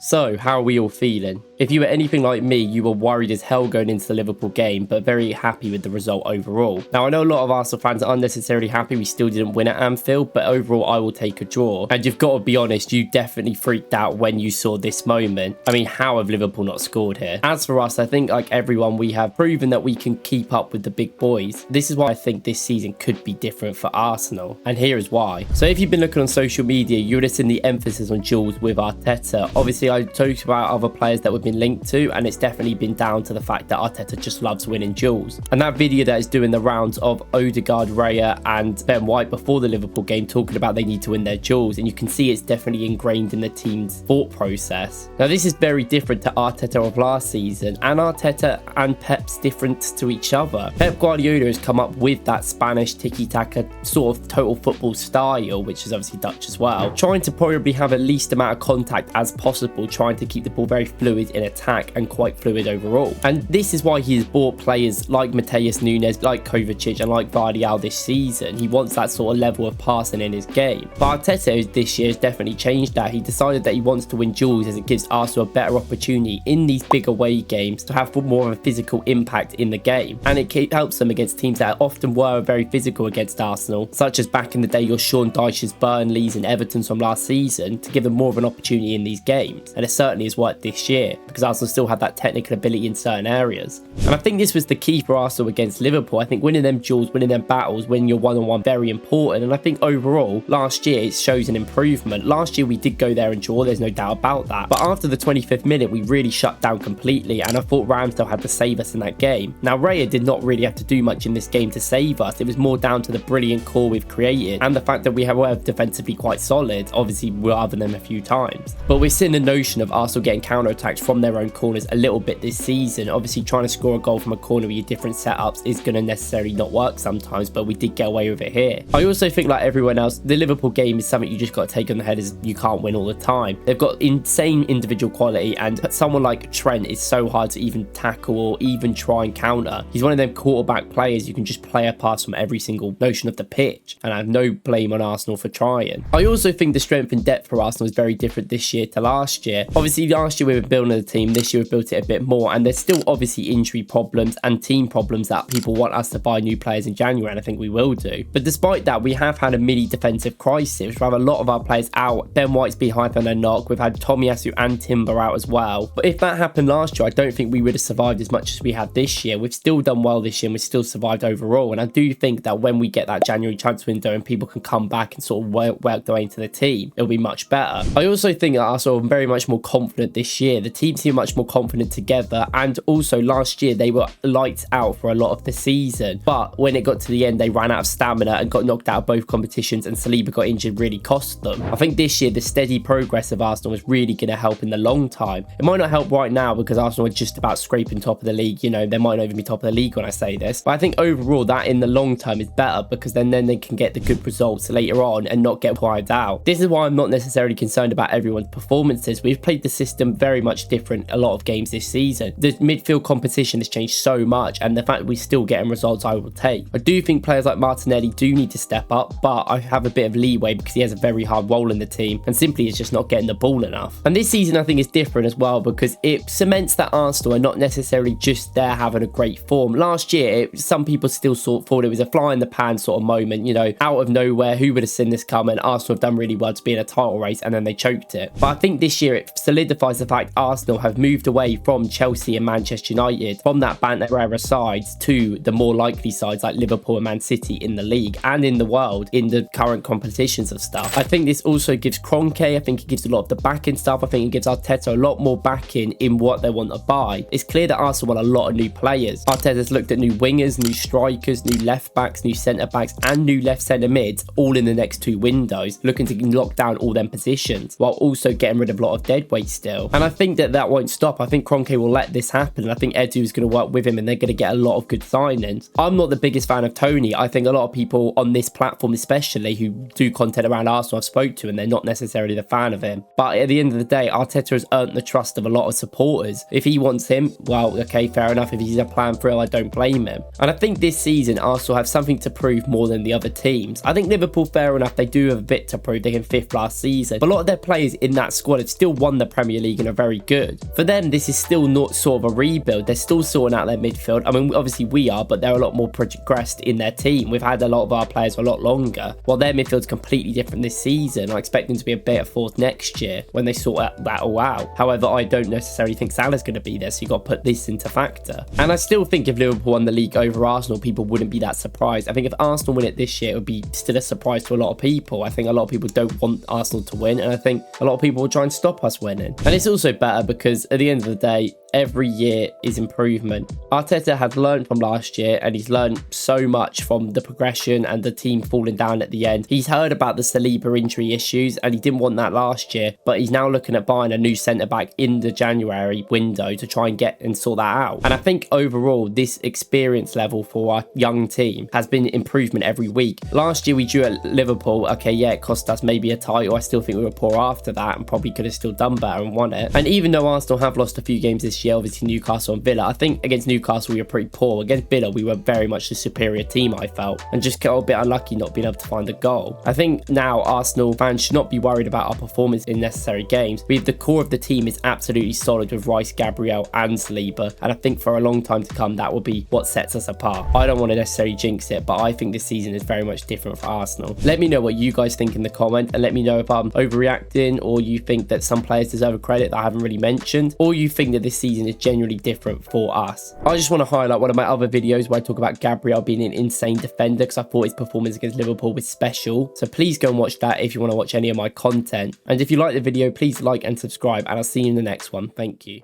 So, how are we all feeling? If you were anything like me, you were worried as hell going into the Liverpool game, but very happy with the result overall. Now, I know a lot of Arsenal fans aren't necessarily happy we still didn't win at Anfield, but overall, I will take a draw. And you've got to be honest, you definitely freaked out when you saw this moment. I mean, how have Liverpool not scored here? As for us, I think like everyone, we have proven that we can keep up with the big boys. This is why I think this season could be different for Arsenal. And here is why. So if you've been looking on social media, you would have seen the emphasis on Jules with Arteta. Obviously, I talked about other players that we've been linked to, and it's definitely been down to the fact that Arteta just loves winning duels. And that video that is doing the rounds of Odegaard, Raya and Ben White before the Liverpool game talking about they need to win their duels, and you can see it's definitely ingrained in the team's thought process. Now this is very different to Arteta of last season, and Arteta and Pep's different to each other. Pep Guardiola has come up with that Spanish tiki-taka sort of total football style, which is obviously Dutch as well, trying to probably have at least amount of contact as possible, trying to keep the ball very fluid in attack and quite fluid overall. And this is why he has bought players like Matheus Nunes, like Kovacic and like Vardial this season. He wants that sort of level of passing in his game. But Arteta this year has definitely changed that. He decided that he wants to win duels as it gives Arsenal a better opportunity in these big away games to have more of a physical impact in the game. And it helps them against teams that often were very physical against Arsenal, such as back in the day your Sean Dyche's, Burnleys and Everton's from last season, to give them more of an opportunity in these games. And it certainly has worked this year because Arsenal still have that technical ability in certain areas. And I think this was the key for Arsenal against Liverpool. I think winning them duels, winning them battles, winning your one-on-one, very important. And I think overall, last year it shows an improvement. Last year we did go there and draw, there's no doubt about that. But after the 25th minute, we really shut down completely, and I thought Ramsdale had to save us in that game. Now Raya did not really have to do much in this game to save us. It was more down to the brilliant core we've created and the fact that we were defensively quite solid, obviously rather than a few times. But we're seeing the notion of Arsenal getting counter-attacked from their own corners a little bit this season. Obviously trying to score a goal from a corner with your different setups is going to necessarily not work sometimes, but we did get away with it here. I also think like everyone else, the Liverpool game is something you just got to take on the head as you can't win all the time. They've got insane individual quality, and someone like Trent is so hard to even tackle or even try and counter. He's one of them quarterback players you can just play a pass from every single motion of the pitch, and I have no blame on Arsenal for trying. I also think the strength and depth for Arsenal is very different this year to last year. Obviously last year we were building the team, this year we've built it a bit more, and there's still obviously injury problems and team problems that people want us to buy new players in January, and I think we will do. But despite that, we have had a mini defensive crisis. We have a lot of our players out. Ben White's been hyped on a knock. We've had Tomiyasu and Timber out as well. But if that happened last year, I don't think we would have survived as much as we have this year. We've still done well this year and we've still survived overall. And I do think that when we get that January transfer window and people can come back and sort of work their way into the team, it'll be much better. I also think that Arsenal are very much more confident this year. The team seem much more confident together, and also last year they were lights out for a lot of the season, but when it got to the end they ran out of stamina and got knocked out of both competitions, and Saliba got injured really cost them. I think this year the steady progress of Arsenal is really going to help in the long time. It might not help right now because Arsenal are just about scraping top of the league, you know, they might not even be top of the league when I say this, but I think overall that in the long term is better because then they can get the good results later on and not get wiped out. This is why I'm not necessarily concerned about everyone's performances. We've played the system very much different a lot of games this season. The midfield competition has changed so much, and the fact that we're still getting results I will take. I do think players like Martinelli do need to step up, but I have a bit of leeway because he has a very hard role in the team and simply is just not getting the ball enough. And this season I think is different as well because it cements that Arsenal are not necessarily just there having a great form. Last year, some people still thought it was a fly in the pan sort of moment, you know, out of nowhere, who would have seen this coming? Arsenal have done really well to be in a title race and then they choked it. But I think this year it solidifies the fact Arsenal have moved away from Chelsea and Manchester United, from that Banter-era sides to the more likely sides like Liverpool and Man City in the league and in the world in the current competitions of stuff. I think this also gives Kroenke, I think it gives a lot of the backing stuff. I think it gives Arteta a lot more backing in what they want to buy. It's clear that Arsenal want a lot of new players. Arteta's looked at new wingers, new strikers, new left backs, new centre backs and new left centre mids all in the next 2 windows, looking to lock down all them positions while also getting rid of a lot of dead weight still. And I think that won't stop. I think Kroenke will let this happen, and I think Edu is going to work with him and they're going to get a lot of good signings. I'm not the biggest fan of Tony. I think a lot of people on this platform especially who do content around Arsenal I've spoke to, and they're not necessarily the fan of him. But at the end of the day, Arteta has earned the trust of a lot of supporters. If he wants him, well, okay, fair enough. If he's a plan for him, I don't blame him. And I think this season Arsenal have something to prove more than the other teams. I think Liverpool, fair enough, they do have a bit to prove. They came 5th last season, but a lot of their players in that squad have still still won the Premier League and are very good. For them, this is still not sort of a rebuild. They're still sorting out their midfield. I mean, obviously we are, but they're a lot more progressed in their team. We've had a lot of our players for a lot longer, while their midfield's completely different this season. I expect them to be a better fourth next year when they sort that all out. However, I don't necessarily think Salah's going to be there, so you've got to put this into factor. And I still think if Liverpool won the league over Arsenal, people wouldn't be that surprised. I think if Arsenal win it this year, it would be still a surprise to a lot of people. I think a lot of people don't want Arsenal to win, and I think a lot of people will try and stop us winning. And it's also better because at the end of the day, every year is improvement. Arteta has learned from last year, and he's learned so much from the progression and the team falling down at the end. He's heard about the Saliba injury issues, and he didn't want that last year, but he's now looking at buying a new centre-back in the January window to try and get and sort that out. And I think overall, this experience level for our young team has been improvement every week. Last year, we drew at Liverpool. Okay, yeah, it cost us maybe a title. I still think we were poor after that and probably could have still done better and won it. And even though Arsenal have lost a few games this year, obviously Newcastle and Villa, I think against Newcastle we were pretty poor. Against Villa we were very much the superior team, I felt, and just got a bit unlucky not being able to find a goal. I think now Arsenal fans should not be worried about our performance in necessary games. The core of the team is absolutely solid with Rice, Gabriel and Saliba, and I think for a long time to come that will be what sets us apart. I don't want to necessarily jinx it, but I think this season is very much different for Arsenal. Let me know what you guys think in the comment, and let me know if I'm overreacting, or you think that some players deserve a credit that I haven't really mentioned, or you think that this season is genuinely different for us. I just want to highlight one of my other videos where I talk about Gabriel being an insane defender, because I thought his performance against Liverpool was special. So please go and watch that if you want to watch any of my content. And if you like the video, please like and subscribe, and I'll see you in the next one. Thank you.